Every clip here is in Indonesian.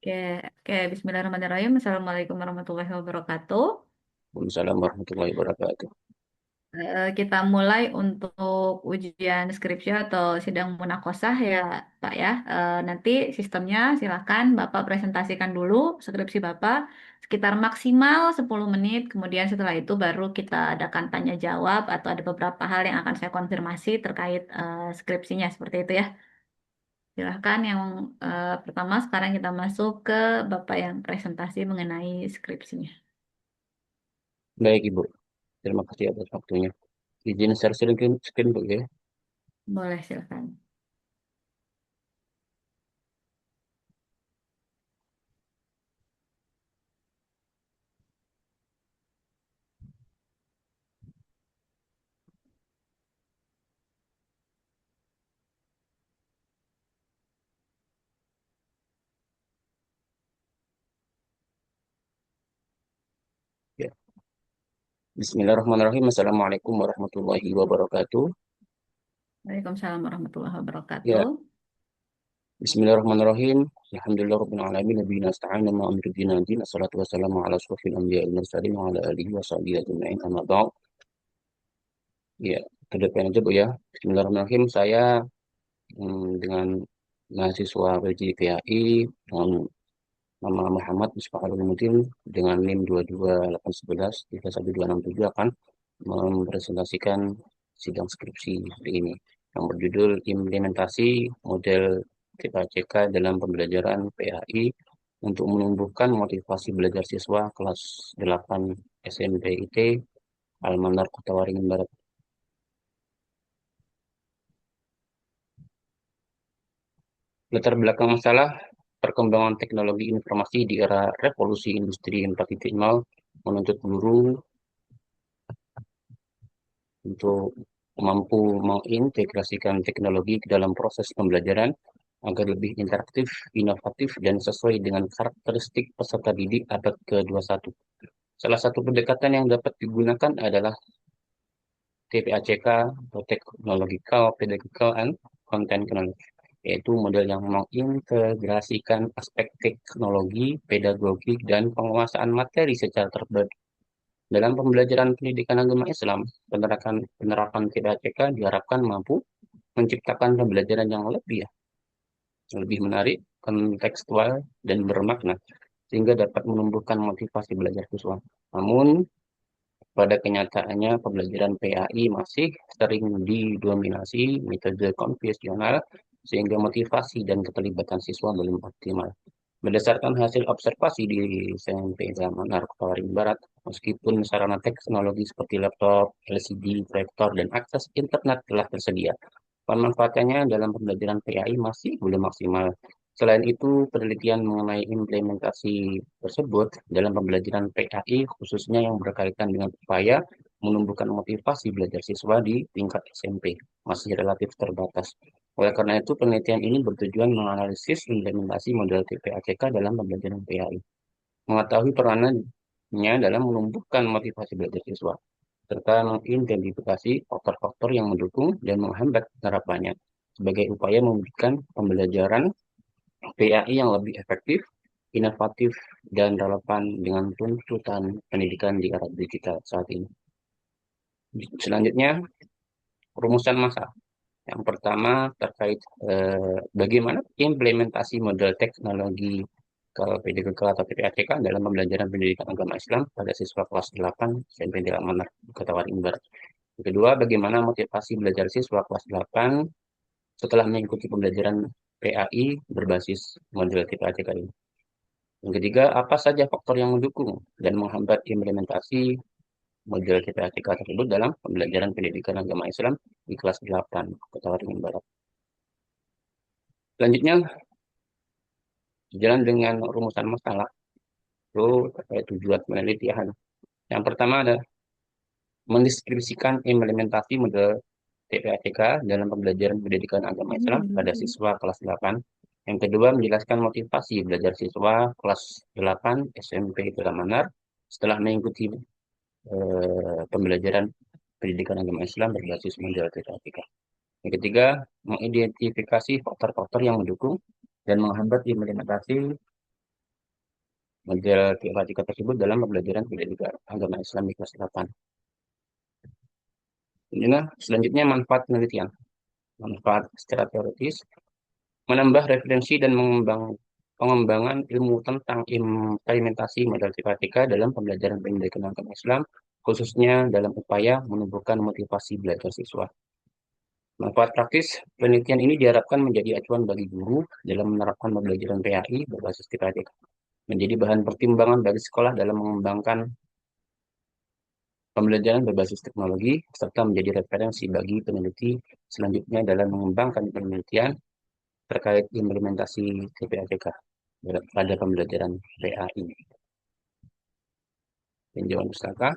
Oke, oke. Bismillahirrahmanirrahim. Assalamualaikum warahmatullahi wabarakatuh. Waalaikumsalam warahmatullahi wabarakatuh. Kita mulai untuk ujian skripsi atau sidang munakosah ya, Pak ya. Nanti sistemnya silakan Bapak presentasikan dulu skripsi Bapak sekitar maksimal 10 menit. Kemudian setelah itu baru kita adakan tanya jawab atau ada beberapa hal yang akan saya konfirmasi terkait skripsinya seperti itu ya. Silahkan yang pertama sekarang kita masuk ke Bapak yang presentasi mengenai skripsinya. Baik, Ibu. Terima kasih atas waktunya. Izin share screen, Bu, ya. Boleh silakan. Ya. Bismillahirrahmanirrahim. Assalamualaikum warahmatullahi wabarakatuh. Waalaikumsalam warahmatullahi wabarakatuh. Ya, Bismillahirrahmanirrahim. Alhamdulillah rabbil alamin nabiyina nasta'inu ma amri dina din. Assalatu wassalamu ala asrofil anbiya'il mursalin wa ala alihi wa sahbihi ajma'in amma ba'd. Ya, ke depan aja, Bu, ya. Bismillahirrahmanirrahim. Saya dengan mahasiswa PJPAI dengan nama Muhammad Misbahul dengan NIM 22811 31267 akan mempresentasikan sidang skripsi hari ini yang berjudul Implementasi Model TPACK dalam Pembelajaran PAI untuk menumbuhkan motivasi belajar siswa kelas 8 SMP IT Almanar Kota Waringin Barat. Latar belakang masalah perkembangan teknologi informasi di era revolusi industri 4.0 menuntut guru untuk mampu mengintegrasikan teknologi ke dalam proses pembelajaran agar lebih interaktif, inovatif, dan sesuai dengan karakteristik peserta didik abad ke-21. Salah satu pendekatan yang dapat digunakan adalah TPACK atau Technological, Pedagogical, and Content Knowledge, yaitu model yang mengintegrasikan aspek teknologi, pedagogi, dan penguasaan materi secara terbaik. Dalam pembelajaran pendidikan agama Islam, penerapan TPACK diharapkan mampu menciptakan pembelajaran yang lebih menarik, kontekstual, dan bermakna, sehingga dapat menumbuhkan motivasi belajar siswa. Namun, pada kenyataannya, pembelajaran PAI masih sering didominasi metode konvensional, sehingga motivasi dan keterlibatan siswa belum optimal. Berdasarkan hasil observasi di SMP Manar Kota Waringin Barat, meskipun sarana teknologi seperti laptop, LCD, proyektor, dan akses internet telah tersedia, pemanfaatannya dalam pembelajaran PAI masih belum maksimal. Selain itu, penelitian mengenai implementasi tersebut dalam pembelajaran PAI, khususnya yang berkaitan dengan upaya menumbuhkan motivasi belajar siswa di tingkat SMP, masih relatif terbatas. Oleh karena itu, penelitian ini bertujuan menganalisis implementasi model TPACK dalam pembelajaran PAI, mengetahui peranannya dalam menumbuhkan motivasi belajar siswa, serta mengidentifikasi faktor-faktor yang mendukung dan menghambat penerapannya sebagai upaya memberikan pembelajaran PAI yang lebih efektif, inovatif, dan relevan dengan tuntutan pendidikan di era digital saat ini. Selanjutnya, rumusan masalah. Yang pertama terkait bagaimana implementasi model teknologi ke PDKK atau PPACK dalam pembelajaran pendidikan agama Islam pada siswa kelas 8 SMP di Manar, Kota Waringin Barat. Yang kedua, bagaimana motivasi belajar siswa kelas 8 setelah mengikuti pembelajaran PAI berbasis model PPACK ini. Yang ketiga, apa saja faktor yang mendukung dan menghambat implementasi model PPACK tersebut dalam pembelajaran pendidikan agama Islam di kelas 8 Kota Waringin Barat. Selanjutnya, sejalan dengan rumusan masalah, itu terkait tujuan penelitian. Yang pertama ada mendeskripsikan implementasi model TPACK dalam pembelajaran pendidikan agama Islam pada siswa kelas 8. Yang kedua, menjelaskan motivasi belajar siswa kelas 8 SMP Manar setelah mengikuti pembelajaran pendidikan agama Islam berbasis model TPACK. Yang ketiga, mengidentifikasi faktor-faktor yang mendukung dan menghambat implementasi model tematika tersebut dalam pembelajaran pendidikan agama Islam di kelas 8. Ini selanjutnya manfaat penelitian. Manfaat secara teoritis, menambah referensi dan pengembangan ilmu tentang implementasi model tematika dalam pembelajaran pendidikan agama Islam, khususnya dalam upaya menumbuhkan motivasi belajar siswa. Manfaat praktis, penelitian ini diharapkan menjadi acuan bagi guru dalam menerapkan pembelajaran PAI berbasis tematika, menjadi bahan pertimbangan bagi sekolah dalam mengembangkan pembelajaran berbasis teknologi, serta menjadi referensi bagi peneliti selanjutnya dalam mengembangkan penelitian terkait implementasi TPATK pada pembelajaran PAI. Tinjauan pustaka.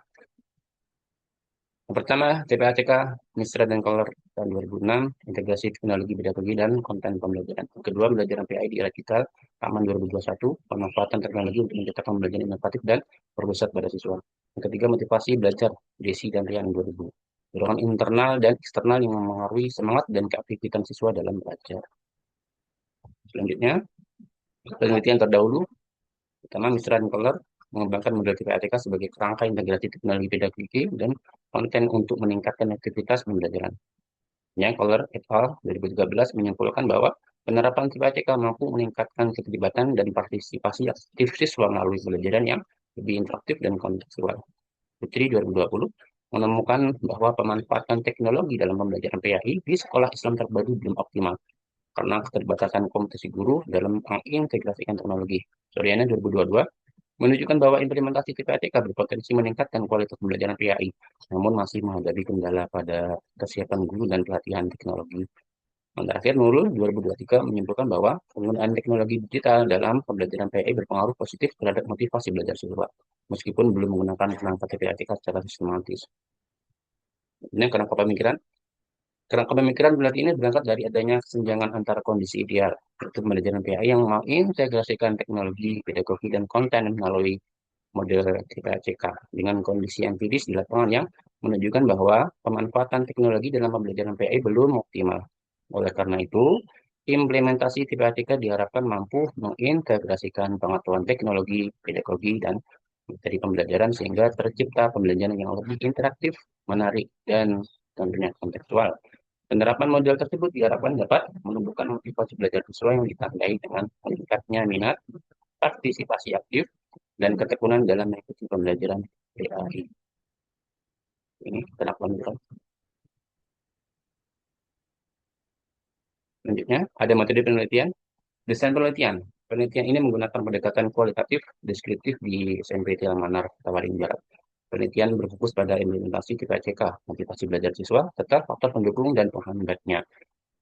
Yang pertama, TPATK, Misra dan Color tahun 2006, integrasi teknologi pedagogi dan konten pembelajaran. Yang kedua, pembelajaran PAI di era digital, Taman 2021, pemanfaatan teknologi untuk menciptakan pembelajaran inovatif dan berpusat pada siswa. Yang ketiga, motivasi belajar, Desi dan Rian 2000. Dorongan internal dan eksternal yang mempengaruhi semangat dan keaktifan siswa dalam belajar. Selanjutnya, penelitian terdahulu, pertama, Misra dan Color, mengembangkan model TPATK sebagai kerangka integrasi teknologi pedagogi dan konten untuk meningkatkan aktivitas pembelajaran. Yang Kohler et al. 2013 menyimpulkan bahwa penerapan TPATK mampu meningkatkan keterlibatan dan partisipasi aktif siswa melalui pembelajaran yang lebih interaktif dan kontekstual. Putri 2020 menemukan bahwa pemanfaatan teknologi dalam pembelajaran PAI di sekolah Islam terbaru belum optimal karena keterbatasan kompetisi guru dalam mengintegrasikan teknologi. Soriana 2022 menunjukkan bahwa implementasi TPATK berpotensi meningkatkan kualitas pembelajaran PAI, namun masih menghadapi kendala pada kesiapan guru dan pelatihan teknologi. Yang terakhir, Nurul 2023 menyimpulkan bahwa penggunaan teknologi digital dalam pembelajaran PAI berpengaruh positif terhadap motivasi belajar siswa, meskipun belum menggunakan perangkat TPATK secara sistematis. Ini kerangka pemikiran. Kerangka pemikiran berarti ini berangkat dari adanya kesenjangan antara kondisi ideal, yaitu pembelajaran PAI yang mengintegrasikan teknologi, pedagogi, dan konten melalui model TPACK dengan kondisi empiris di lapangan yang menunjukkan bahwa pemanfaatan teknologi dalam pembelajaran PAI belum optimal. Oleh karena itu, implementasi TPACK diharapkan mampu mengintegrasikan pengetahuan teknologi, pedagogi, dan materi pembelajaran sehingga tercipta pembelajaran yang lebih interaktif, menarik, dan tentunya kontekstual. Penerapan model tersebut diharapkan dapat menumbuhkan motivasi belajar siswa yang ditandai dengan meningkatnya minat, partisipasi aktif, dan ketekunan dalam mengikuti pembelajaran PAI. Ini penerapan model. Selanjutnya, ada metode penelitian. Desain penelitian. Penelitian ini menggunakan pendekatan kualitatif, deskriptif di SMP Manar, Tawaring Barat. Penelitian berfokus pada implementasi TPACK, motivasi belajar siswa, serta faktor pendukung dan penghambatnya.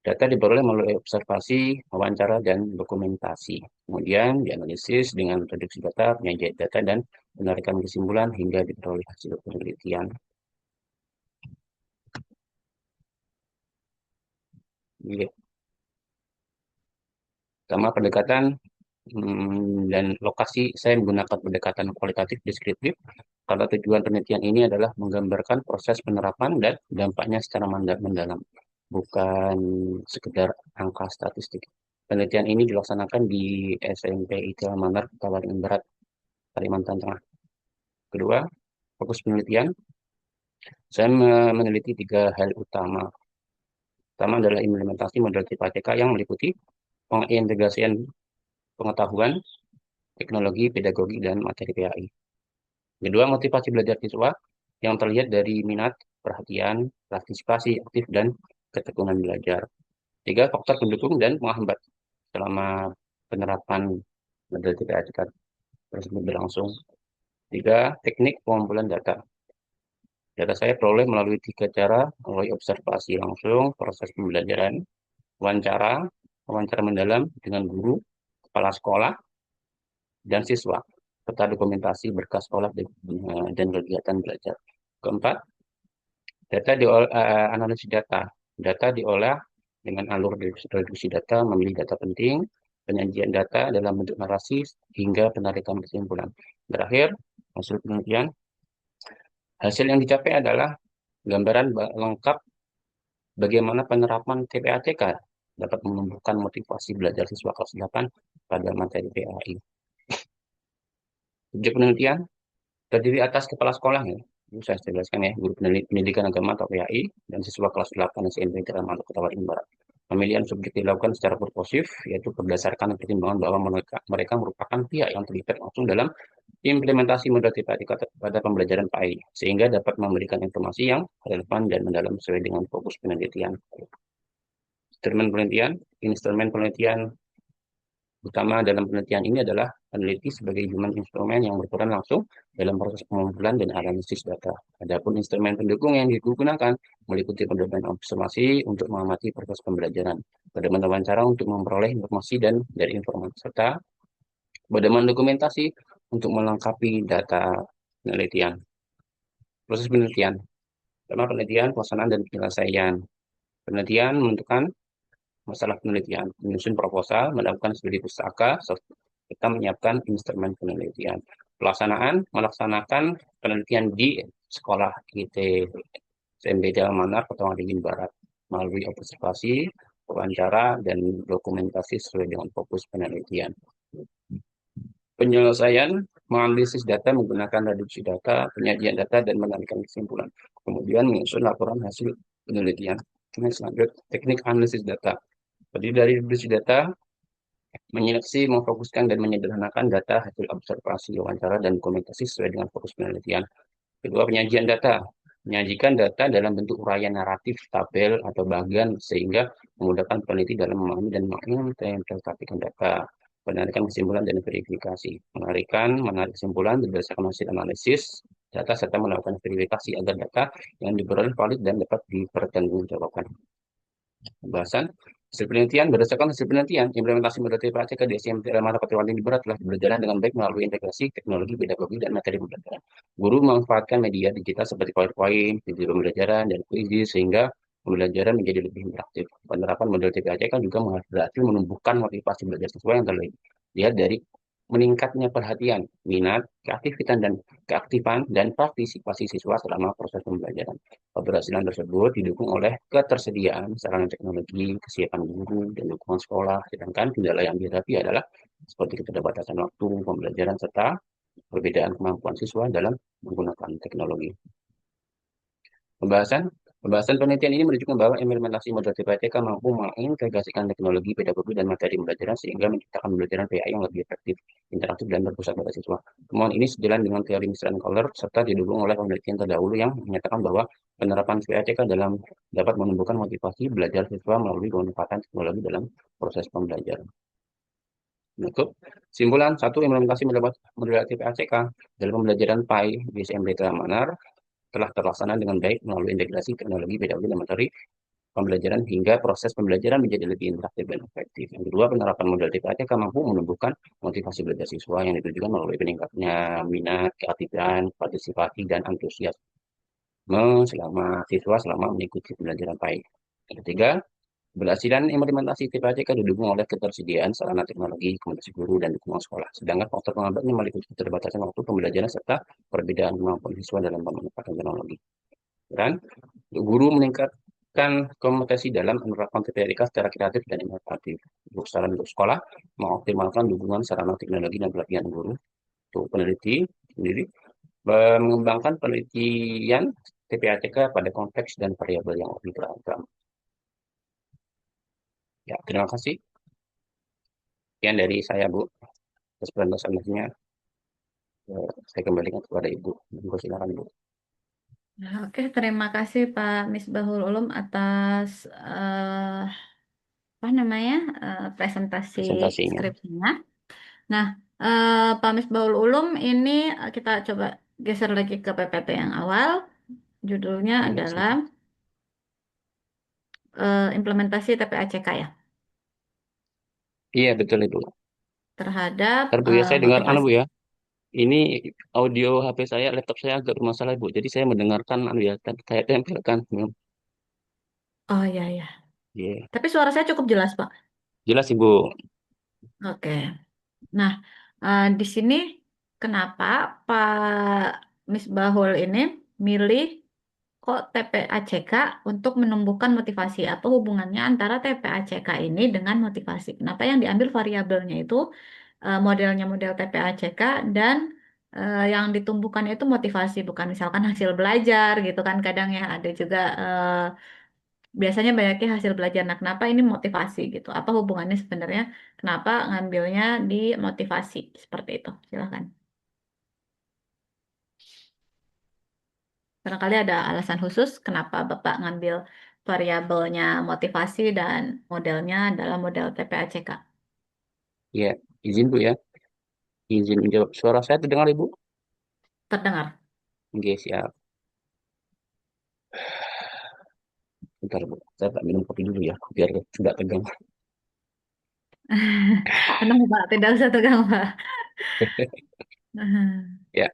Data diperoleh melalui observasi, wawancara, dan dokumentasi. Kemudian dianalisis dengan reduksi data, penyajian data, dan penarikan kesimpulan hingga diperoleh hasil penelitian. Iya. Pertama, pendekatan dan lokasi saya menggunakan pendekatan kualitatif deskriptif karena tujuan penelitian ini adalah menggambarkan proses penerapan dan dampaknya secara mendalam, bukan sekedar angka statistik. Penelitian ini dilaksanakan di SMP ITL Manar, Tawaring Barat, Kalimantan Tengah. Kedua, fokus penelitian, saya meneliti tiga hal utama. Pertama adalah implementasi model TPATK yang meliputi pengintegrasian pengetahuan, teknologi, pedagogi, dan materi PAI. Kedua, motivasi belajar siswa yang terlihat dari minat, perhatian, partisipasi aktif, dan ketekunan belajar. Tiga, faktor pendukung dan penghambat selama penerapan model TPATK tersebut berlangsung. Tiga, teknik pengumpulan data. Data saya peroleh melalui tiga cara, melalui observasi langsung, proses pembelajaran, wawancara, wawancara mendalam dengan guru, kepala sekolah, dan siswa, serta dokumentasi berkas sekolah dan kegiatan belajar. Keempat, analisis data. Data diolah dengan alur reduksi data, memilih data penting, penyajian data dalam bentuk narasi, hingga penarikan kesimpulan. Terakhir, hasil penelitian. Hasil yang dicapai adalah gambaran lengkap bagaimana penerapan TPATK dapat menumbuhkan motivasi belajar siswa kelas 8 pada materi PAI. Subjek penelitian terdiri atas kepala sekolah ya. Ini saya jelaskan ya, guru pendidikan agama atau PAI dan siswa kelas 8 SMP Tegal Kota Waringin Barat. Pemilihan subjek dilakukan secara purposif, yaitu berdasarkan pertimbangan bahwa mereka merupakan pihak yang terlibat langsung dalam implementasi model TPA pada pembelajaran PAI, sehingga dapat memberikan informasi yang relevan dan mendalam sesuai dengan fokus penelitian. Instrumen penelitian utama dalam penelitian ini adalah peneliti sebagai human instrumen yang berperan langsung dalam proses pengumpulan dan analisis data. Adapun instrumen pendukung yang digunakan meliputi pedoman observasi untuk mengamati proses pembelajaran, pedoman wawancara untuk memperoleh informasi dan dari informasi, serta pedoman dokumentasi untuk melengkapi data penelitian. Proses penelitian, pertama penelitian, pelaksanaan, dan penyelesaian. Penelitian menentukan masalah penelitian, menyusun proposal, melakukan studi pustaka, serta menyiapkan instrumen penelitian. Pelaksanaan, melaksanakan penelitian di sekolah IT SMB Jalan Manar, Kota Waringin Barat, melalui observasi, wawancara, dan dokumentasi sesuai dengan fokus penelitian. Penyelesaian, menganalisis data menggunakan reduksi data, penyajian data, dan menanyakan kesimpulan. Kemudian menyusun laporan hasil penelitian. Selanjutnya, teknik analisis data. Terdiri dari reduksi data, menyeleksi, memfokuskan, dan menyederhanakan data hasil observasi, wawancara, dan dokumentasi sesuai dengan fokus penelitian. Kedua, penyajian data. Menyajikan data dalam bentuk uraian naratif, tabel, atau bagian sehingga memudahkan peneliti dalam memahami dan menginterpretasikan data. Penarikan kesimpulan dan verifikasi. Menarik kesimpulan berdasarkan hasil analisis data serta melakukan verifikasi agar data yang diperoleh valid dan dapat dipertanggungjawabkan. Pembahasan hasil penelitian berdasarkan hasil penelitian, implementasi model TPACK di SMT Mata Patiwali di Berat telah berjalan dengan baik melalui integrasi teknologi, pedagogi, dan materi pembelajaran. Guru memanfaatkan media digital seperti PowerPoint, video pembelajaran, dan kuis sehingga pembelajaran menjadi lebih interaktif. Penerapan model TPACK juga berhasil menumbuhkan motivasi belajar siswa yang terlihat dari meningkatnya perhatian, minat, keaktifan dan partisipasi siswa selama proses pembelajaran. Keberhasilan tersebut didukung oleh ketersediaan sarana teknologi, kesiapan guru, dan dukungan sekolah. Sedangkan kendala yang dihadapi adalah seperti keterbatasan waktu pembelajaran serta perbedaan kemampuan siswa dalam menggunakan teknologi. Pembahasan Pembahasan penelitian ini menunjukkan bahwa implementasi model TPATK mampu mengintegrasikan teknologi, pedagogi, dan materi pembelajaran sehingga menciptakan pembelajaran PAI yang lebih efektif, interaktif, dan berpusat pada siswa. Temuan ini sejalan dengan teori Mr. and Color serta didukung oleh penelitian terdahulu yang menyatakan bahwa penerapan PATK dapat menumbuhkan motivasi belajar siswa melalui pemanfaatan teknologi dalam proses pembelajaran. Untuk simpulan, satu, implementasi model TPATK dalam pembelajaran PAI di SMP Manar telah terlaksana dengan baik melalui integrasi teknologi, pedagogi, dan materi pembelajaran hingga proses pembelajaran menjadi lebih interaktif dan efektif. Yang kedua, penerapan model TPATK mampu menumbuhkan motivasi belajar siswa yang ditujukan melalui peningkatnya minat, keaktifan, partisipasi, dan antusiasme selama mengikuti pembelajaran baik. Yang ketiga, keberhasilan implementasi TPATK didukung oleh ketersediaan sarana teknologi, komunikasi guru, dan dukungan sekolah. Sedangkan faktor penghambatnya meliputi keterbatasan waktu pembelajaran serta perbedaan kemampuan siswa dalam memanfaatkan teknologi. Dan guru meningkatkan kompetensi dalam menerapkan TPATK secara kreatif dan inovatif. Untuk saran untuk sekolah, mengoptimalkan dukungan sarana teknologi dan pelatihan guru. Untuk peneliti sendiri, mengembangkan penelitian TPATK pada konteks dan variabel yang lebih beragam. Ya, terima kasih. Sekian dari saya, Bu. Atas presentasinya, saya kembalikan kepada Ibu. Silakan, Bu. Nah, oke, terima kasih Pak Misbahul Ulum atas apa namanya presentasi Presentasinya. skripsinya. Nah, Pak Misbahul Ulum ini kita coba geser lagi ke PPT yang awal. Judulnya Iya, adalah implementasi TPACK ya iya, betul, Ibu. terhadap Ntar, Bu, ya, saya dengar, motivasi. Bu, ya. Ini audio HP saya, laptop saya agak bermasalah, Bu. Jadi saya mendengarkan, ya, saya tempelkan. Oh iya ya. Iya. Tapi suara saya cukup jelas Pak. Jelas, Ibu. Oke. Nah, di sini kenapa Pak Misbahul ini milih kok TPACK untuk menumbuhkan motivasi? Apa hubungannya antara TPACK ini dengan motivasi? Kenapa yang diambil variabelnya itu modelnya model TPACK dan yang ditumbuhkan itu motivasi, bukan misalkan hasil belajar gitu kan. Kadang ya ada juga biasanya banyaknya hasil belajar. Nah, kenapa ini motivasi gitu? Apa hubungannya sebenarnya? Kenapa ngambilnya di motivasi seperti itu? Silahkan. Barangkali ada alasan khusus kenapa Bapak ngambil variabelnya motivasi dan modelnya dalam model TPACK. Ya, izin Bu ya. Izin menjawab. Suara saya terdengar Ibu? Terdengar. Oke, siap. Bentar Bu, saya tak minum kopi dulu ya, biar tidak tegang. Tenang Pak, tidak usah tegang Pak. Ya,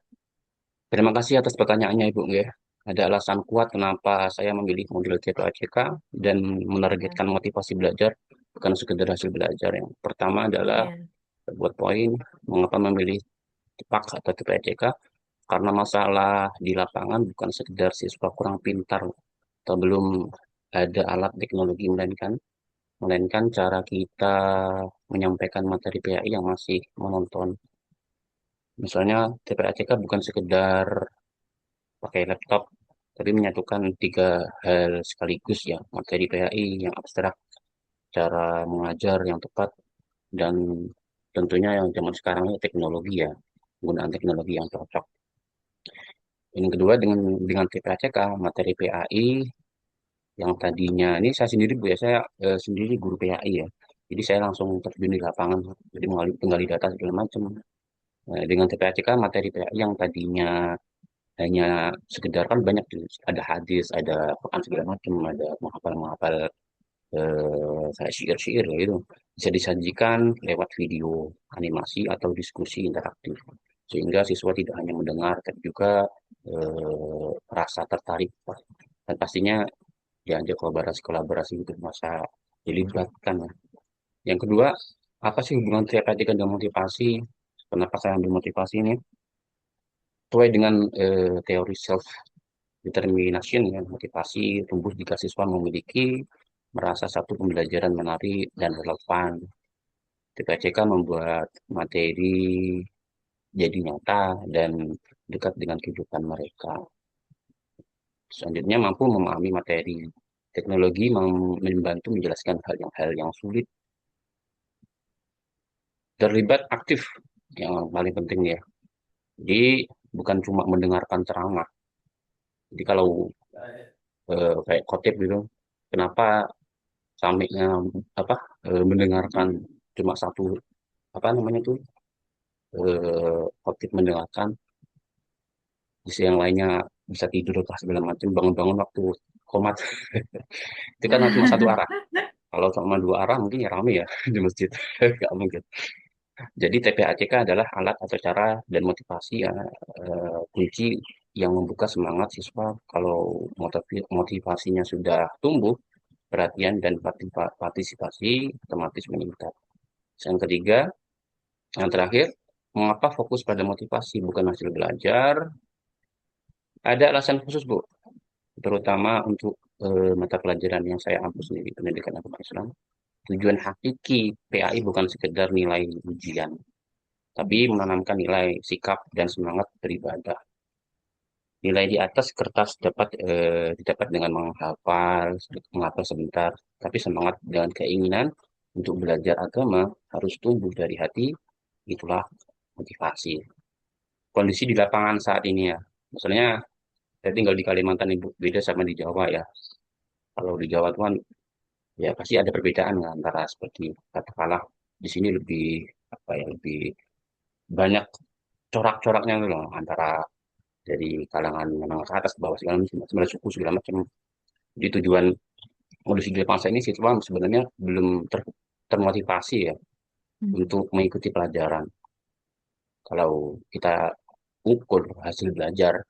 terima kasih atas pertanyaannya Ibu ya. Ada alasan kuat kenapa saya memilih model CPACK dan menargetkan motivasi belajar, bukan sekedar hasil belajar. Yang pertama adalah Iya. buat poin mengapa memilih TPAK atau TPACK, karena masalah di lapangan bukan sekedar siswa kurang pintar atau belum ada alat teknologi, melainkan cara kita menyampaikan materi PAI yang masih monoton. Misalnya TPACK bukan sekedar pakai laptop, tapi menyatukan tiga hal sekaligus ya, materi PAI yang abstrak, cara mengajar yang tepat, dan tentunya yang zaman sekarang ini teknologi ya, penggunaan teknologi yang cocok. Yang kedua dengan TPACK, materi PAI yang tadinya ini saya sendiri Bu ya, saya sendiri guru PAI ya. Jadi saya langsung terjun di lapangan, jadi menggali data segala macam. Dengan TPACK, materi PAI yang tadinya hanya sekedar kan banyak tuh, ada hadis, ada Quran segala macam, ada menghafal-menghafal kayak syair-syair ya gitu. Bisa disajikan lewat video, animasi atau diskusi interaktif. Sehingga siswa tidak hanya mendengar, tapi juga rasa tertarik. Dan pastinya diajak kolaborasi-kolaborasi itu masa dilibatkan. Ya. Yang kedua, apa sih hubungan TPACK dengan motivasi? Kenapa saya ambil motivasi ini? Sesuai dengan teori self determination ya, motivasi tumbuh jika siswa memiliki merasa satu pembelajaran menarik dan relevan. TPCK membuat materi jadi nyata dan dekat dengan kehidupan mereka. Selanjutnya mampu memahami materi. Teknologi membantu menjelaskan hal yang sulit. Terlibat aktif yang paling penting ya. Jadi bukan cuma mendengarkan ceramah. Jadi kalau kayak khotib gitu, kenapa samiknya apa mendengarkan cuma satu apa namanya tuh khotib mendengarkan, di sisi yang lainnya bisa tidur atau segala macam, bangun-bangun waktu komat. Itu kan cuma satu arah. Kalau cuma dua arah mungkin ya rame ya di masjid. Nggak mungkin. Jadi TPACK adalah alat atau cara dan motivasi ya, kunci yang membuka semangat siswa. Kalau motivasinya sudah tumbuh, perhatian dan partisipasi otomatis meningkat. Yang ketiga, yang terakhir, mengapa fokus pada motivasi bukan hasil belajar? Ada alasan khusus, Bu, terutama untuk mata pelajaran yang saya ampu sendiri, pendidikan agama Islam. Tujuan hakiki PAI bukan sekedar nilai ujian, tapi menanamkan nilai sikap dan semangat beribadah. Nilai di atas kertas didapat dengan menghafal sebentar, tapi semangat dan keinginan untuk belajar agama harus tumbuh dari hati, itulah motivasi. Kondisi di lapangan saat ini ya, misalnya saya tinggal di Kalimantan Ibu, beda sama di Jawa ya. Kalau di Jawa tuh kan ya pasti ada perbedaan kan, antara seperti katakanlah di sini lebih apa ya, lebih banyak corak-coraknya gitu loh, antara dari kalangan menengah ke atas ke bawah segala macam, sebenarnya suku segala macam. Jadi tujuan modus di bangsa ini siswa sebenarnya belum termotivasi ya untuk mengikuti pelajaran. Kalau kita ukur hasil belajar,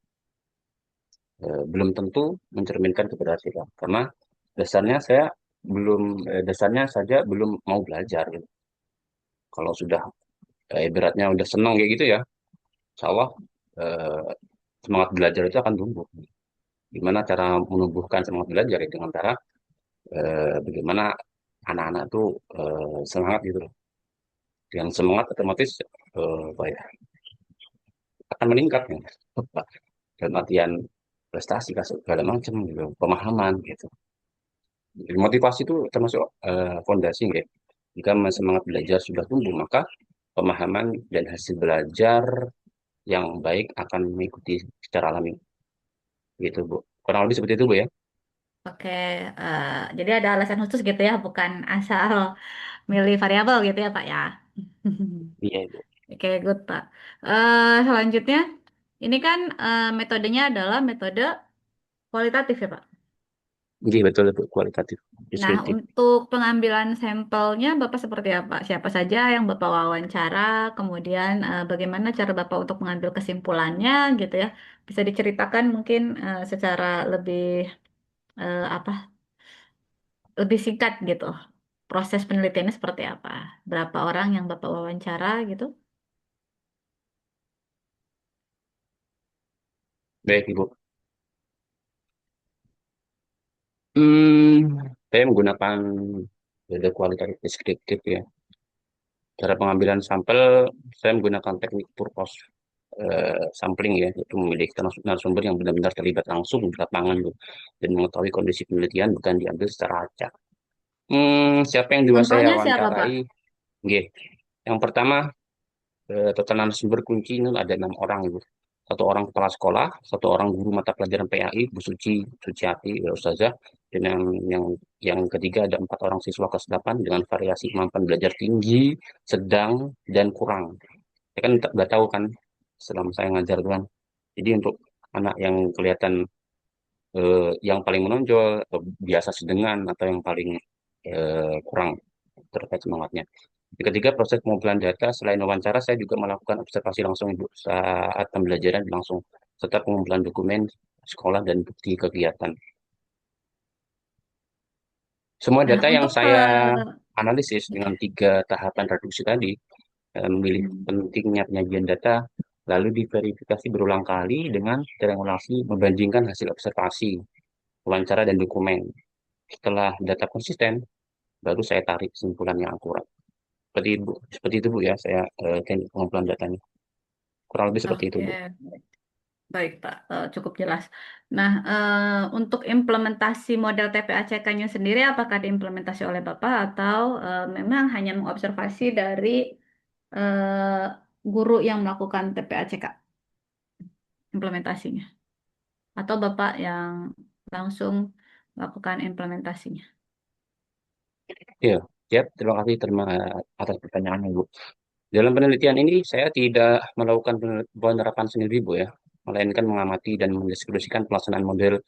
belum tentu mencerminkan keberhasilan karena dasarnya saya dasarnya saja belum mau belajar gitu. Kalau sudah ibaratnya udah senang kayak gitu ya, insya Allah eh, semangat belajar itu akan tumbuh. Gimana cara menumbuhkan semangat belajar itu dengan cara bagaimana anak-anak tuh semangat gitu loh. Dengan semangat otomatis apa ya, akan meningkat ya. Dalam artian prestasi kasus segala macam gitu, pemahaman gitu. Jadi motivasi itu termasuk fondasi ya. Jika semangat belajar sudah tumbuh, maka pemahaman dan hasil belajar yang baik akan mengikuti secara alami gitu Bu. Kurang lebih seperti itu Bu ya. Oke, eh, jadi ada alasan khusus gitu ya, bukan asal milih variabel gitu ya Pak ya. Iya Bu. Oke, good Pak. Selanjutnya, ini kan metodenya adalah metode kualitatif ya Pak. Iya betul Bu, kualitatif, Nah, deskriptif. untuk pengambilan sampelnya Bapak seperti apa? Siapa saja yang Bapak wawancara, kemudian bagaimana cara Bapak untuk mengambil kesimpulannya gitu ya. Bisa diceritakan mungkin secara lebih apa? Lebih singkat gitu. Proses penelitiannya seperti apa? Berapa orang yang Bapak wawancara gitu? Baik Ibu. Saya menggunakan metode kualitatif deskriptif ya. Cara pengambilan sampel, saya menggunakan teknik purpose sampling ya, yaitu memilih narasumber yang benar-benar terlibat langsung di lapangan tuh, dan mengetahui kondisi penelitian bukan diambil secara acak. Siapa yang dua saya Contohnya siapa Pak? wawancarai? Nggih. Yang pertama, total narasumber kunci itu ada 6 orang ibu. Satu orang kepala sekolah, satu orang guru mata pelajaran PAI, Bu Suciati, ya Ustazah, dan yang yang ketiga ada 4 orang siswa kelas 8 dengan variasi kemampuan belajar tinggi, sedang, dan kurang. Saya kan nggak tahu kan selama saya ngajar tuh kan. Jadi untuk anak yang kelihatan yang paling menonjol, atau biasa sedengan, atau yang paling kurang terkait semangatnya. Yang ketiga, proses pengumpulan data selain wawancara, saya juga melakukan observasi langsung Ibu saat pembelajaran langsung, serta pengumpulan dokumen sekolah dan bukti kegiatan. Semua Nah, data yang untuk saya analisis dengan oke. 3 tahapan reduksi tadi, memilih Hmm. pentingnya penyajian data, lalu diverifikasi berulang kali dengan triangulasi membandingkan hasil observasi, wawancara, dan dokumen. Setelah data konsisten, baru saya tarik kesimpulan yang akurat. Seperti itu Bu ya, saya teknik pengumpulan datanya. Kurang lebih seperti itu Bu. Oke. Baik, Pak. Cukup jelas. Nah, untuk implementasi model TPACK-nya sendiri, apakah diimplementasi oleh Bapak atau memang hanya mengobservasi dari guru yang melakukan TPACK implementasinya? Atau Bapak yang langsung melakukan implementasinya? Ya, siap. Terima atas pertanyaannya Bu. Dalam penelitian ini saya tidak melakukan penerapan sendiri Bu ya, melainkan mengamati dan mendiskusikan pelaksanaan model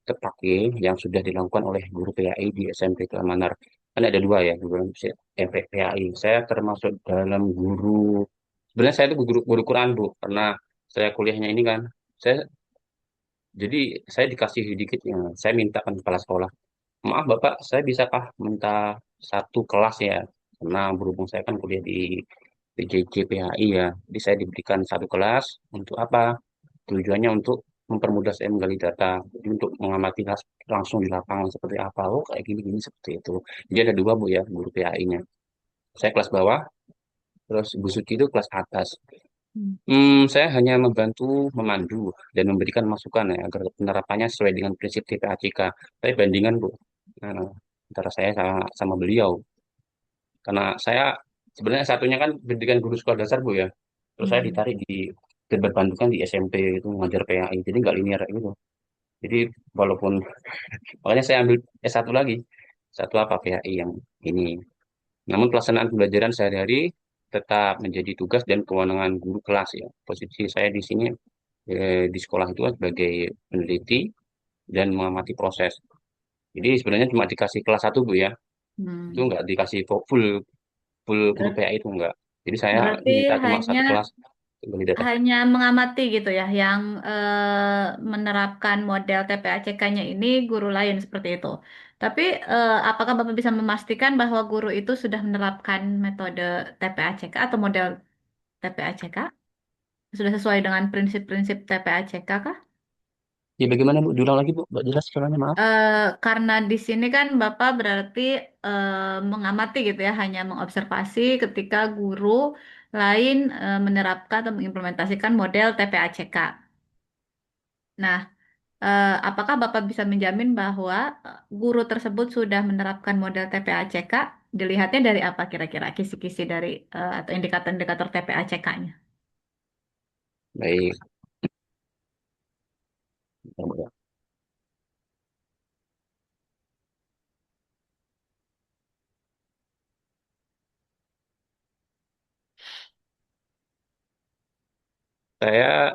terpakai yang sudah dilakukan oleh guru PAI di SMP Kelamanar. Kan ada 2 ya, guru PAI. Saya termasuk dalam guru, sebenarnya saya itu guru Quran Bu, karena saya kuliahnya ini kan, saya jadi saya dikasih sedikit ya, saya minta kan kepala sekolah, maaf Bapak, saya bisakah minta satu kelas ya, karena berhubung saya kan kuliah di PJJ PHI ya, jadi saya diberikan satu kelas untuk apa? Tujuannya untuk mempermudah saya menggali data, jadi untuk mengamati langsung di lapangan seperti apa, oh kayak gini-gini seperti itu. Jadi ada 2 Bu ya, guru PHI-nya. Saya kelas bawah, terus Bu Suci itu kelas atas. Hmm. Saya hanya membantu memandu dan memberikan masukan ya, agar penerapannya sesuai dengan prinsip TPACK. Saya bandingan Bu, eh, antara saya sama beliau. Karena saya sebenarnya satunya kan pendidikan guru sekolah dasar Bu ya. Terus saya Hmm. ditarik di berbantukan di SMP itu ngajar PAI. Jadi nggak linear gitu. Jadi walaupun makanya saya ambil S1 lagi. Satu apa PAI yang ini. Namun pelaksanaan pembelajaran sehari-hari tetap menjadi tugas dan kewenangan guru kelas ya. Posisi saya di sini di sekolah itu sebagai peneliti dan mengamati proses. Jadi sebenarnya cuma dikasih kelas 1 Bu ya. Itu Hmm. nggak dikasih full full guru Ber- PAI itu enggak. Jadi saya Berarti minta cuma hanya satu kelas untuk beli data. hanya mengamati gitu ya, yang menerapkan model TPACK-nya ini guru lain seperti itu. Tapi apakah Bapak bisa memastikan bahwa guru itu sudah menerapkan metode TPACK atau model TPACK? Sudah sesuai dengan prinsip-prinsip TPACK kah? Ya bagaimana Bu? Diulang lagi Bu, Mbak jelas caranya maaf. Karena di sini kan Bapak berarti mengamati gitu ya, hanya mengobservasi ketika guru lain menerapkan atau mengimplementasikan model TPACK. Nah, apakah Bapak bisa menjamin bahwa guru tersebut sudah menerapkan model TPACK? Dilihatnya dari apa kira-kira kisi-kisi dari atau indikator-indikator TPACK-nya? Baik, ya, Bu, ya. Saya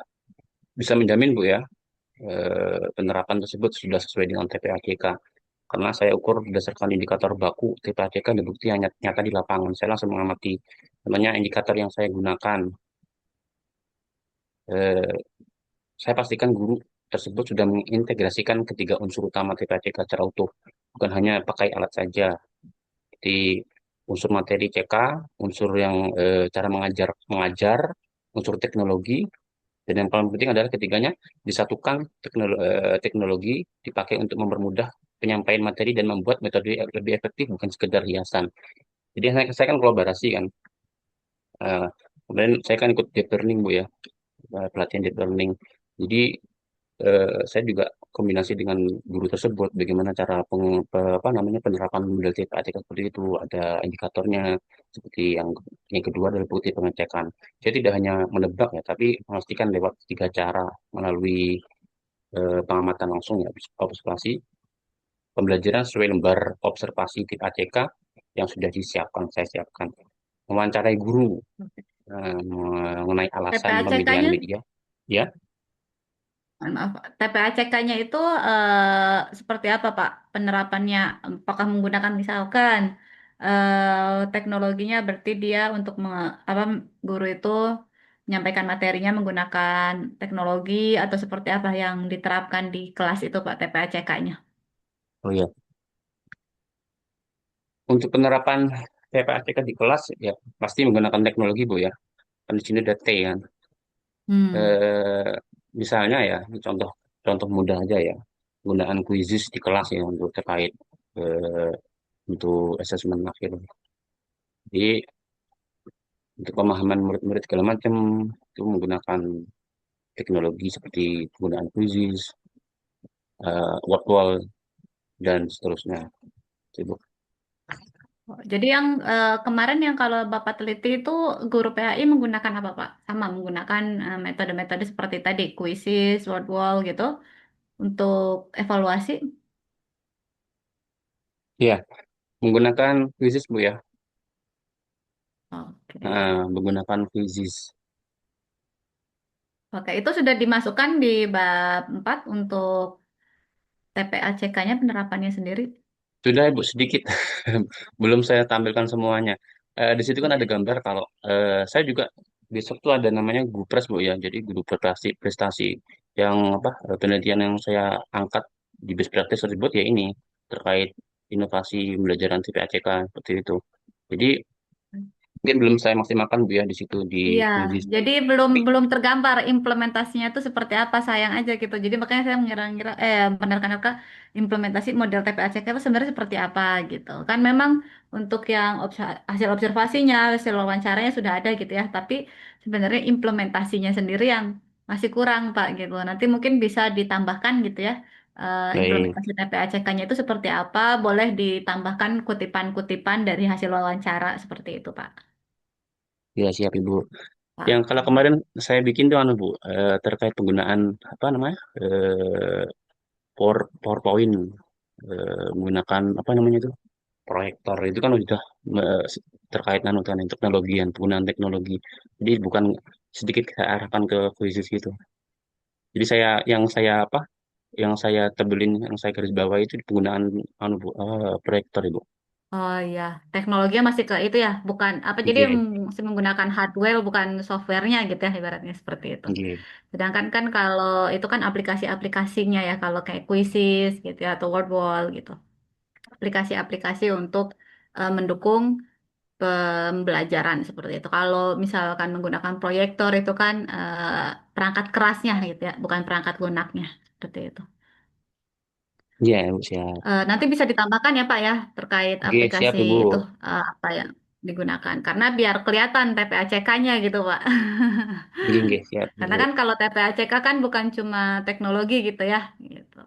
bisa menjamin Bu ya, penerapan tersebut sudah sesuai dengan TPACK. Karena saya ukur berdasarkan indikator baku TPACK dan bukti yang nyata di lapangan. Saya langsung mengamati namanya indikator yang saya gunakan. Eh, saya pastikan guru tersebut sudah mengintegrasikan ketiga unsur utama TPACK secara utuh. Bukan hanya pakai alat saja. Jadi unsur materi CK, unsur yang cara mengajar, unsur teknologi, dan yang paling penting adalah ketiganya disatukan teknologi dipakai untuk mempermudah penyampaian materi dan membuat metode yang lebih efektif bukan sekedar hiasan. Jadi saya kan kolaborasi kan. Eh, Kemudian saya kan ikut deep learning Bu ya, pelatihan deep learning. Jadi saya juga kombinasi dengan guru tersebut bagaimana cara apa namanya penerapan model TPATK seperti itu, ada indikatornya seperti yang kedua adalah bukti pengecekan. Saya tidak hanya menebak ya, tapi memastikan lewat tiga cara melalui pengamatan langsung ya, observasi, pembelajaran sesuai lembar observasi tip ACK yang sudah saya siapkan, mewawancarai guru mengenai alasan pemilihan TPACK-nya media, ya. Maaf, TPACK-nya itu seperti apa, Pak? Penerapannya, apakah menggunakan misalkan teknologinya berarti dia untuk apa guru itu menyampaikan materinya menggunakan teknologi atau seperti apa yang diterapkan di kelas itu, Pak, TPACK-nya? Oh ya, untuk penerapan PPACK di kelas ya pasti menggunakan teknologi Bu ya. Kan di sini ada T kan. Hmm. Eh, Misalnya ya, contoh contoh mudah aja ya. Penggunaan quizzes di kelas ya untuk terkait eh, untuk asesmen akhir. Jadi untuk pemahaman murid-murid segala macam itu menggunakan teknologi seperti penggunaan quizzes, word wall dan seterusnya. Itu. Jadi yang kemarin yang kalau Bapak teliti itu guru PAI menggunakan apa, Pak? Sama menggunakan metode-metode seperti tadi, quizzes, word wall gitu untuk evaluasi. Ya, menggunakan quizzes Bu ya. Oke. Menggunakan quizzes. Oke, itu sudah dimasukkan di bab 4 untuk TPACK-nya penerapannya sendiri. Sudah Ibu sedikit, belum saya tampilkan semuanya. Di situ kan ada Oke. gambar kalau saya juga besok tuh ada namanya Gupres Bu ya, jadi guru prestasi prestasi yang apa penelitian yang saya angkat di best practice tersebut ya ini terkait inovasi pembelajaran TPACK seperti itu. Jadi mungkin belum saya maksimalkan Bu ya di situ di Iya, quizzes. jadi belum Tapi belum tergambar implementasinya itu seperti apa, sayang aja gitu. Jadi makanya saya mengira-ngira menerka-nerka implementasi model TPACK itu sebenarnya seperti apa gitu. Kan memang untuk yang hasil observasinya, hasil wawancaranya sudah ada gitu ya, tapi sebenarnya implementasinya sendiri yang masih kurang, Pak gitu. Nanti mungkin bisa ditambahkan gitu ya. baik, Implementasi TPACK-nya itu seperti apa? Boleh ditambahkan kutipan-kutipan dari hasil wawancara seperti itu, Pak. ya siap Ibu. Yang kalau Oke. kemarin saya bikin tuh anu Bu, terkait penggunaan apa namanya? PowerPoint menggunakan apa namanya itu proyektor itu kan udah eh, terkait nano kan teknologi penggunaan teknologi jadi bukan sedikit saya arahkan ke krisis gitu jadi saya apa yang saya tebelin yang saya garis bawah itu penggunaan anu Bu, proyektor ibu. Oh iya, teknologinya masih ke itu ya, bukan apa jadi Iya, masih menggunakan hardware bukan softwarenya gitu ya ibaratnya seperti itu. iya, Sedangkan kan kalau itu kan aplikasi-aplikasinya ya kalau kayak Quizzes gitu ya atau Wordwall gitu. Aplikasi-aplikasi untuk mendukung pembelajaran seperti itu. Kalau misalkan menggunakan proyektor itu kan perangkat kerasnya gitu ya, bukan perangkat lunaknya. seperti itu. Iya, Ibu, siap. Nanti bisa ditambahkan ya Pak ya terkait Oke, siap aplikasi Ibu. itu apa yang digunakan karena biar kelihatan TPACK-nya gitu Pak. Oke, oke, siap Karena Ibu. kan kalau TPACK kan bukan cuma teknologi gitu ya gitu.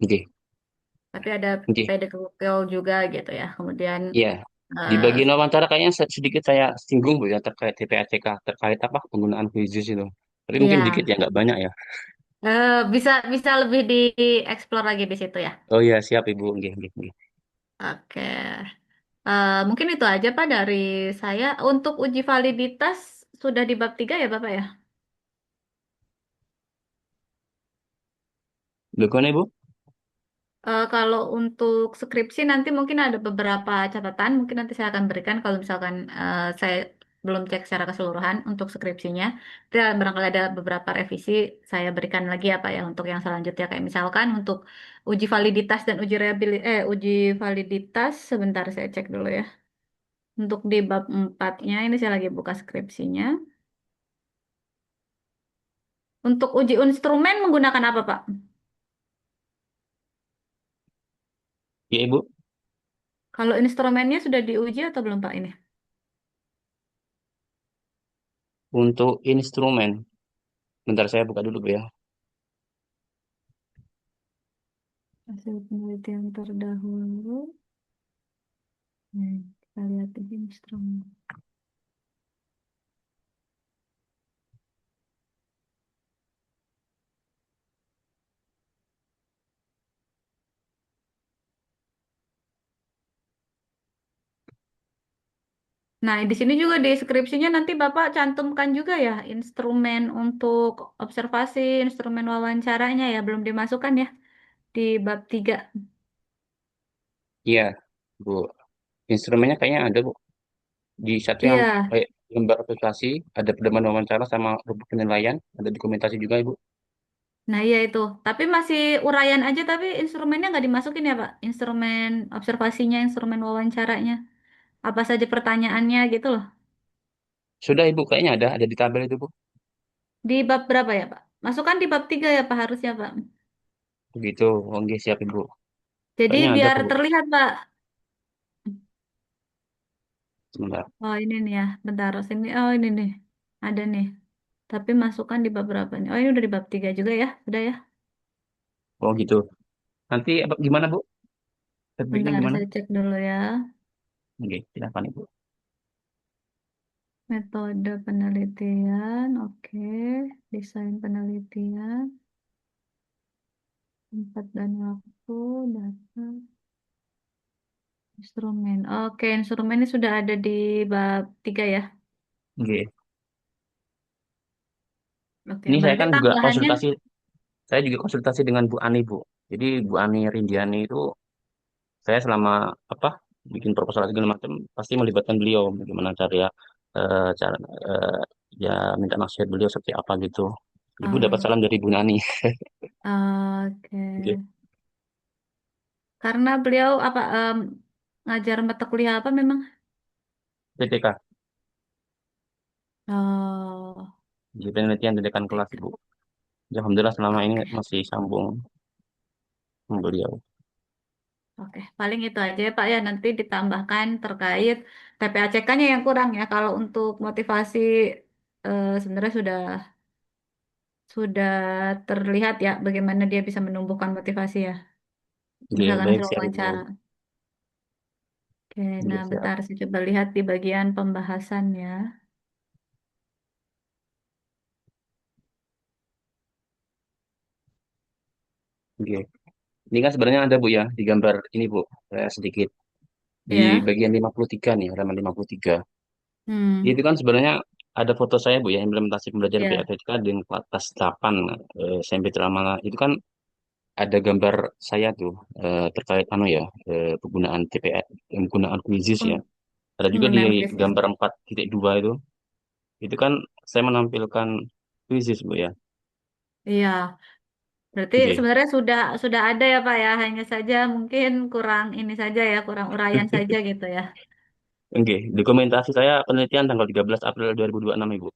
Oke, Tapi ada oke. pedagogikal juga gitu ya. Kemudian Iya. Di eh, bagian wawancara kayaknya sedikit saya singgung Bu ya terkait TPACK, terkait apa penggunaan quizzes itu. Tapi mungkin dikit iya ya, nggak banyak ya. bisa bisa lebih dieksplor lagi di situ ya. Oh iya, siap Ibu. Oke, oke, oke. Oke. Mungkin itu aja Pak dari saya. Untuk uji validitas sudah di bab 3 ya Bapak ya? Bagaimana Ibu? Kalau untuk skripsi nanti mungkin ada beberapa catatan, mungkin nanti saya akan berikan kalau misalkan saya belum cek secara keseluruhan untuk skripsinya. Nanti barangkali ada beberapa revisi saya berikan lagi apa ya untuk yang selanjutnya kayak misalkan untuk uji validitas dan uji validitas sebentar saya cek dulu ya. Untuk di bab 4-nya ini saya lagi buka skripsinya. Untuk uji instrumen menggunakan apa, Pak? Ya Ibu. Kalau instrumennya sudah diuji atau belum, Pak ini? Untuk instrumen, bentar saya buka dulu Bu ya. Hasil penelitian terdahulu. Kita lihat di instrumen. Nah, di sini juga di deskripsinya nanti Bapak cantumkan juga ya instrumen untuk observasi, instrumen wawancaranya ya belum dimasukkan ya di bab 3. Iya, Bu. Instrumennya kayaknya ada Bu. Di satu yang Iya, kayak lembar aplikasi, ada pedoman wawancara sama rubrik penilaian, ada dokumentasi juga Ibu. nah iya itu. Tapi masih uraian aja tapi instrumennya nggak dimasukin ya Pak. Instrumen observasinya, instrumen wawancaranya. Apa saja pertanyaannya gitu loh. Sudah Ibu, kayaknya ada di tabel itu Bu. Di bab berapa ya Pak? Masukkan di bab 3 ya Pak harusnya Pak. Begitu, oke siap Ibu. Jadi Kayaknya ada biar kok Bu. terlihat Pak. Sebentar. Oh ini nih ya, bentar. Sini, oh ini nih. Ada nih. Tapi masukkan di bab berapa nih? Oh ini udah di bab 3 juga ya. Udah ya. Oh gitu. Nanti gimana Bu? Feedbacknya Bentar, gimana? saya cek dulu ya. Oke, silakan Ibu. Metode penelitian, oke. Desain penelitian, tempat dan waktu, data, instrumen. Oke, instrumen ini sudah ada di bab 3 ya. Oke. Oke, Ini saya berarti kan juga tambahannya, konsultasi, saya juga konsultasi dengan Bu Ani Bu. Jadi Bu Ani Rindiani itu saya selama apa bikin proposal segala macam pasti melibatkan beliau bagaimana cara ya cara ya minta nasihat beliau seperti apa gitu. Ibu dapat eh, salam dari Bu Nani. oke. Oke. Karena beliau apa ngajar mata kuliah apa memang? PTK, Oh, di penelitian tindakan kelas TK. Ibu. Ya, alhamdulillah selama ini Oke, masih sambung sama beliau. oke. Paling itu aja ya Pak ya. Nanti ditambahkan terkait TPACK-nya yang kurang ya. Kalau untuk motivasi sebenarnya sudah terlihat ya bagaimana dia bisa menumbuhkan motivasi ya. Oke, Misalkan baik hasil siap Ibu. wawancara. Oke, Oke, nah siap. bentar saya coba lihat di bagian pembahasan ya. Oke. Ini kan sebenarnya ada Bu ya di gambar ini Bu. Saya sedikit di Ya, bagian 53 nih, halaman 53. hmm, Itu kan sebenarnya ada foto saya Bu ya, implementasi pembelajaran ya, PATK dengan kelas 8 SMP Teramana. Itu kan ada gambar saya tuh terkait penggunaan TPA, penggunaan quizzes ya. Peng- Ada juga di penggunaan krisis. gambar 4.2 itu kan saya menampilkan quizzes Bu ya. Iya, berarti Oke. sebenarnya sudah ada ya Pak ya. Hanya saja mungkin kurang ini saja ya, kurang uraian saja gitu ya. Oke, dokumentasi saya penelitian tanggal 13 April 2026 Ibu.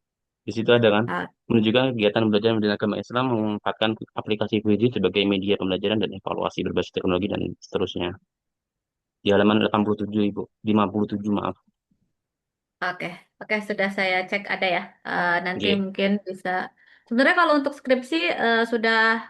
Di situ ada kan, Ah, menunjukkan kegiatan belajar mendidik agama Islam memanfaatkan aplikasi video sebagai media pembelajaran dan evaluasi berbasis teknologi dan seterusnya. Di halaman 87, Ibu. 57, maaf. oke, oke, sudah saya cek ada ya. Nanti Oke, mungkin bisa. Sebenarnya kalau untuk skripsi sudah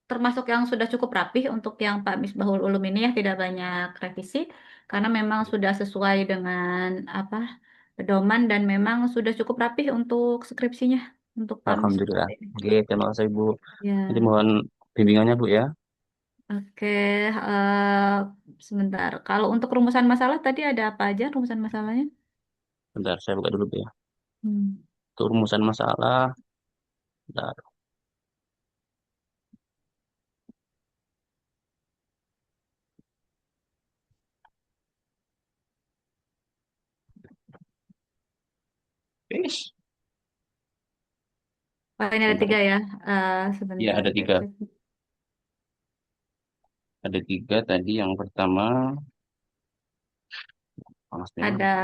termasuk yang sudah cukup rapih untuk yang Pak Misbahul Ulum ini ya tidak banyak revisi karena memang sudah sesuai dengan apa pedoman dan memang sudah cukup rapih untuk skripsinya untuk Pak Mis Alhamdulillah. ini. Oke, terima kasih, Bu. Nanti Ya, mohon bimbingannya, Bu, ya. oke. Sebentar. Kalau untuk rumusan masalah tadi ada apa aja rumusan masalahnya? Bentar, saya buka dulu, Bu, ya. Hmm. Untuk rumusan masalah, bentar. Yes. Oh, ini ada Bentar. tiga ya. Ya, Sebentar ada saya tiga. cek. Ada tiga tadi. Yang pertama, panasnya Ada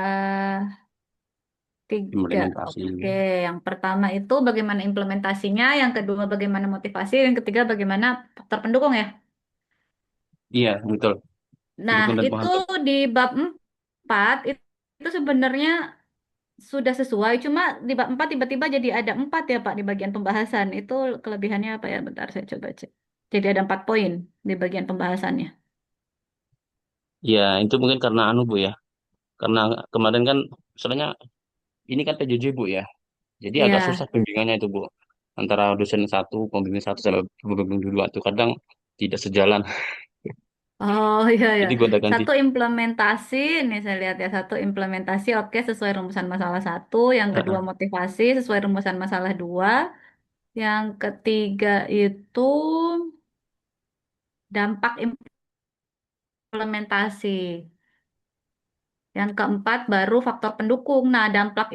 tiga. implementasi. Oke, yang pertama itu bagaimana implementasinya, yang kedua bagaimana motivasi, yang ketiga bagaimana faktor pendukung ya. Iya, betul. Nah, Pendukung dan itu penghambat. di bab 4 itu sebenarnya sudah sesuai, cuma di bab 4 tiba-tiba jadi ada 4 ya Pak di bagian pembahasan. Itu kelebihannya apa ya? Bentar saya coba cek. Jadi ada 4 poin di bagian pembahasannya. Ya, itu mungkin karena anu, Bu, ya. Karena kemarin kan, soalnya ini kan PJJ, Bu, ya. Jadi agak susah Iya. bimbingannya itu, Bu. Antara dosen satu, pembimbing satu, sama pembimbing dua itu kadang tidak sejalan. Oh iya ya. Jadi gonta-ganti. Satu implementasi, nih saya lihat ya. Satu implementasi oke sesuai rumusan masalah satu. Yang kedua Heeh. motivasi sesuai rumusan masalah dua. Yang ketiga itu dampak implementasi. Yang keempat baru faktor pendukung. Nah, dampak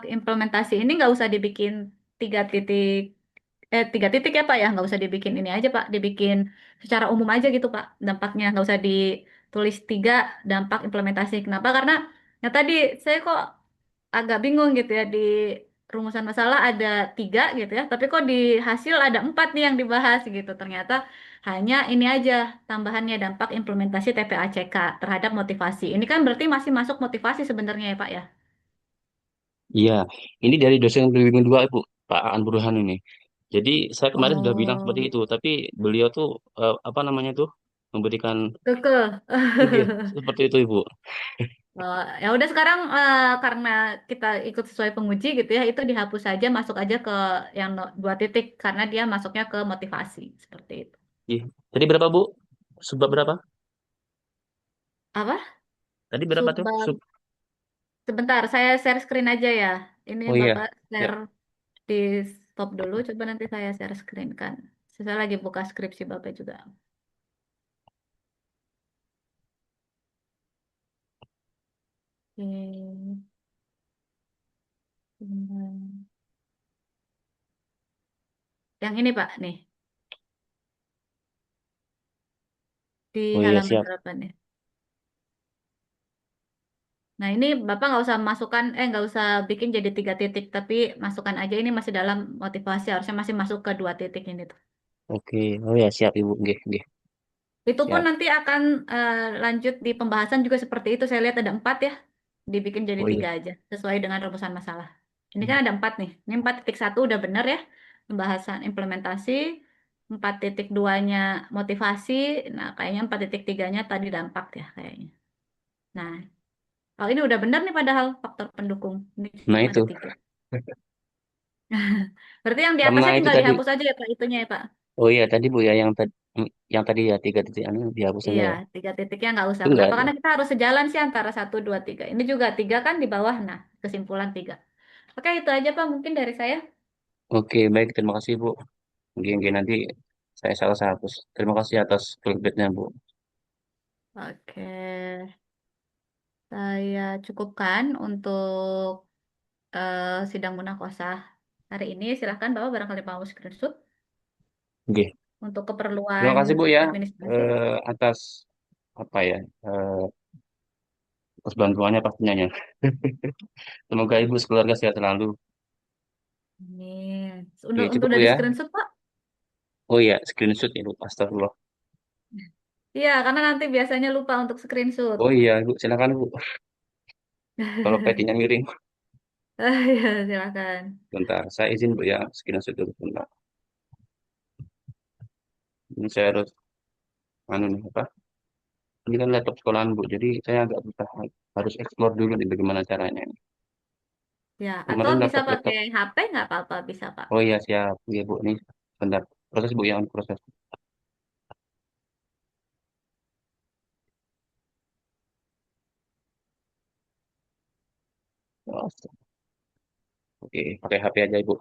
implementasi ini nggak usah dibikin tiga titik 3 titik ya Pak ya, nggak usah dibikin ini aja Pak, dibikin secara umum aja gitu Pak dampaknya, nggak usah ditulis tiga dampak implementasi. Kenapa? Karena ya tadi saya kok agak bingung gitu ya di rumusan masalah ada tiga gitu ya, tapi kok di hasil ada empat nih yang dibahas gitu. Ternyata hanya ini aja tambahannya dampak implementasi TPACK terhadap motivasi. Ini kan berarti masih masuk motivasi sebenarnya ya Pak ya. Iya, ini dari dosen pembimbing dua, Ibu, Pak Aan Burhan ini. Jadi saya kemarin sudah bilang seperti Oh, itu, tapi beliau tuh apa namanya tuh memberikan keke. ide seperti itu, Ibu. Ya udah sekarang karena kita ikut sesuai penguji gitu ya, itu dihapus saja, masuk aja ke yang 2 titik karena dia masuknya ke motivasi seperti itu. Ih, tadi berapa, Bu? Subbab berapa? Apa? Tadi berapa tuh? Subbab. Sebentar, saya share screen aja ya. Ini Oh iya, Bapak ya. share di stop dulu, coba nanti saya share screen kan. Saya lagi buka skripsi Bapak juga. Oke, sebentar. Yang ini Pak, nih di Oh iya, halaman siap. berapa nih? Nah, ini Bapak nggak usah masukkan, nggak usah bikin jadi 3 titik, tapi masukkan aja ini masih dalam motivasi, harusnya masih masuk ke 2 titik ini tuh. Oke. Oh ya, siap, Ibu. Nggih, nggih. Itu pun Siap. nanti akan lanjut di pembahasan juga seperti itu. Saya lihat ada 4 ya, dibikin jadi Oh iya. 3 aja, sesuai dengan rumusan masalah. Ini kan ada 4 nih. Ini 4.1 udah benar ya, pembahasan implementasi. 4.2-nya motivasi. Nah, kayaknya 4.3-nya tadi dampak ya kayaknya. Nah, kalau ini udah benar nih padahal faktor pendukung. Ini Nah cuma itu, ada 3. Berarti yang di karena atasnya itu tinggal tadi. dihapus aja ya Pak, itunya ya Pak. Oh iya, tadi Bu ya yang tadi ya tiga titik anu dihapus Iya, semua ya. 3 titiknya nggak usah. Itu enggak Kenapa? ada. Karena kita harus sejalan sih antara 1, 2, 3. Ini juga 3 kan di bawah. Nah, kesimpulan 3. Oke, itu aja Pak mungkin dari saya. Oke, baik. Terima kasih, Bu. Mungkin nanti saya salah hapus. Terima kasih atas feedbacknya, Bu. Oke, saya cukupkan untuk sidang munakosah hari ini. Silahkan Bapak barangkali mau screenshot Oke. untuk Terima keperluan kasih, Bu, ya, administrasi. atas apa ya, atas bantuannya pastinya, ya. Semoga Ibu sekeluarga sehat selalu. Udah, Oke, cukup udah Bu di ya. screenshot, Pak? Oh iya, screenshot ya Bu. Astagfirullah. Iya, karena nanti biasanya lupa untuk screenshot. Oh iya Bu, silakan Bu. Kalau petinya miring. Iya, silakan. Bentar, saya izin Bu ya, screenshot dulu bentar. Ini saya harus, anu nih apa? Ini kan laptop sekolahan Bu, jadi saya agak susah. Harus explore dulu nih bagaimana caranya. Ya, atau Kemarin bisa laptop-laptop. pakai HP nggak apa-apa, bisa, Pak. Oh iya siap, iya Bu. Ini bentar. Proses Bu ya, proses. Oh, oke, pakai HP aja Ibu.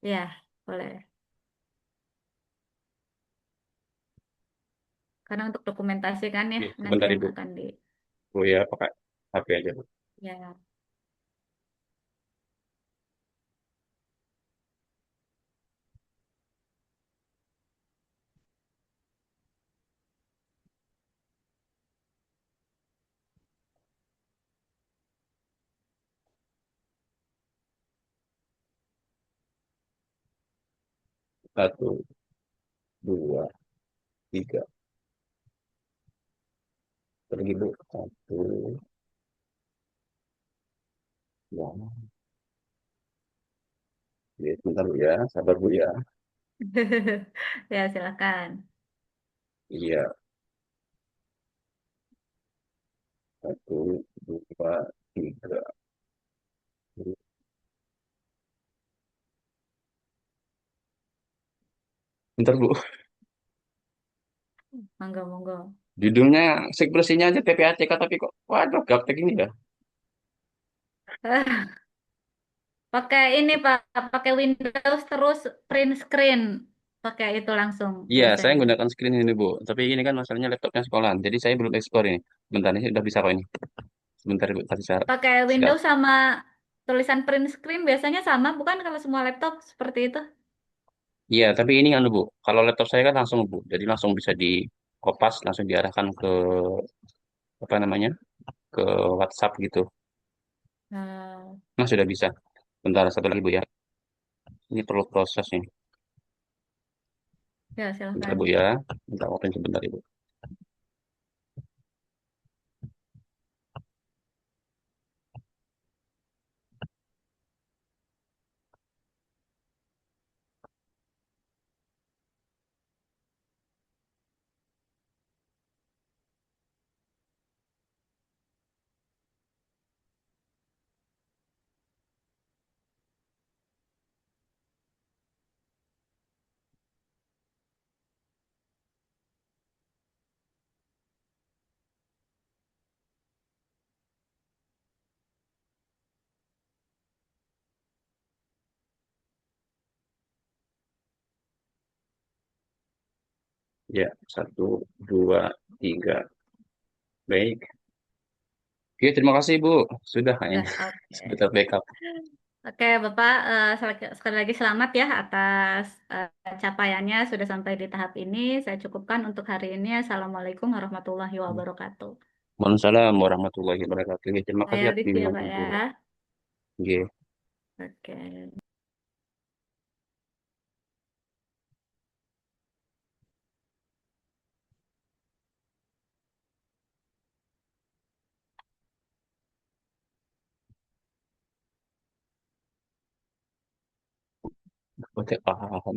Ya, boleh. Karena untuk dokumentasi kan ya, Oke, nanti sebentar yang Ibu. akan di... Oh ya, pakai HP aja Bu. Ya, 1, 2, 3. Pergi Bu. 1, 2. Ya, sebentar Bu ya, sabar Bu ya. ya silakan. Iya, 1, 2, 3. Bentar Bu. Monggo, monggo. Judulnya ekspresinya aja PPATK tapi kok waduh gaptek ini ya. Pakai ini Pak, pakai Windows terus print screen. Pakai itu langsung Iya, saya biasanya. menggunakan screen ini Bu. Tapi ini kan masalahnya laptopnya sekolahan. Jadi saya belum explore ini. Bentar ini udah bisa kok ini. Sebentar Bu, kasih saya. Pakai Siap. Windows sama tulisan print screen biasanya sama, bukan kalau semua laptop seperti itu? Iya, tapi ini kan Bu. Kalau laptop saya kan langsung Bu. Jadi langsung bisa di kopas, langsung diarahkan ke apa namanya? Ke WhatsApp gitu. Nah, Nah, sudah bisa. Bentar satu lagi Bu ya. Ini perlu proses nih. ya Bentar Bu silakan. ya. Bentar open sebentar Ibu. 1, 2, 3. Baik. Oke, terima kasih Bu. Sudah Ya, kayaknya. oke. Sebentar backup. Oke, Bapak, sekali lagi selamat ya atas capaiannya sudah sampai di tahap ini. Saya cukupkan untuk hari ini. Assalamualaikum warahmatullahi wabarakatuh. Waalaikumsalam warahmatullahi wabarakatuh. Terima kasih Saya atas audit ya, Pak bimbingannya ya. Bu. Oke. Oke. Oke, paham.